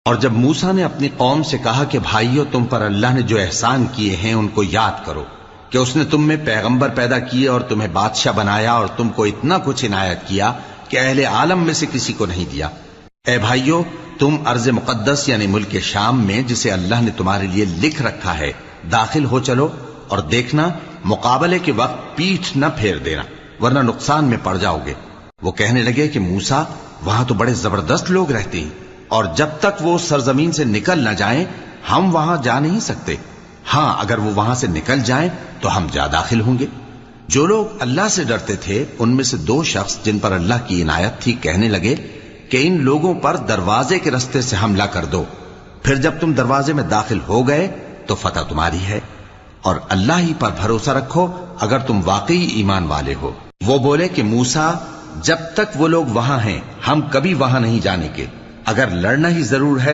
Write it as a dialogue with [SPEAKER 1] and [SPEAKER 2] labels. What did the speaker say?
[SPEAKER 1] اور جب موسیٰ نے اپنی قوم سے کہا کہ بھائیو تم پر اللہ نے جو احسان کیے ہیں ان کو یاد کرو کہ اس نے تم میں پیغمبر پیدا کیے اور تمہیں بادشاہ بنایا اور تم کو اتنا کچھ عنایت کیا کہ اہل عالم میں سے کسی کو نہیں دیا۔ اے بھائیو تم ارض مقدس یعنی ملک شام میں جسے اللہ نے تمہارے لیے لکھ رکھا ہے داخل ہو چلو، اور دیکھنا مقابلے کے وقت پیٹھ نہ پھیر دینا ورنہ نقصان میں پڑ جاؤ گے۔ وہ کہنے لگے کہ موسیٰ وہاں تو بڑے زبردست لوگ رہتے ہیں اور جب تک وہ سرزمین سے نکل نہ جائیں ہم وہاں جا نہیں سکتے، ہاں اگر وہ وہاں سے نکل جائیں تو ہم جا داخل ہوں گے۔ جو لوگ اللہ سے ڈرتے تھے ان میں سے 2 شخص جن پر اللہ کی عنایت تھی کہنے لگے کہ ان لوگوں پر دروازے کے رستے سے حملہ کر دو، پھر جب تم دروازے میں داخل ہو گئے تو فتح تمہاری ہے، اور اللہ ہی پر بھروسہ رکھو اگر تم واقعی ایمان والے ہو۔ وہ بولے کہ موسیٰ جب تک وہ لوگ وہاں ہیں ہم کبھی وہاں نہیں جانے کے، اگر لڑنا ہی ضرور ہے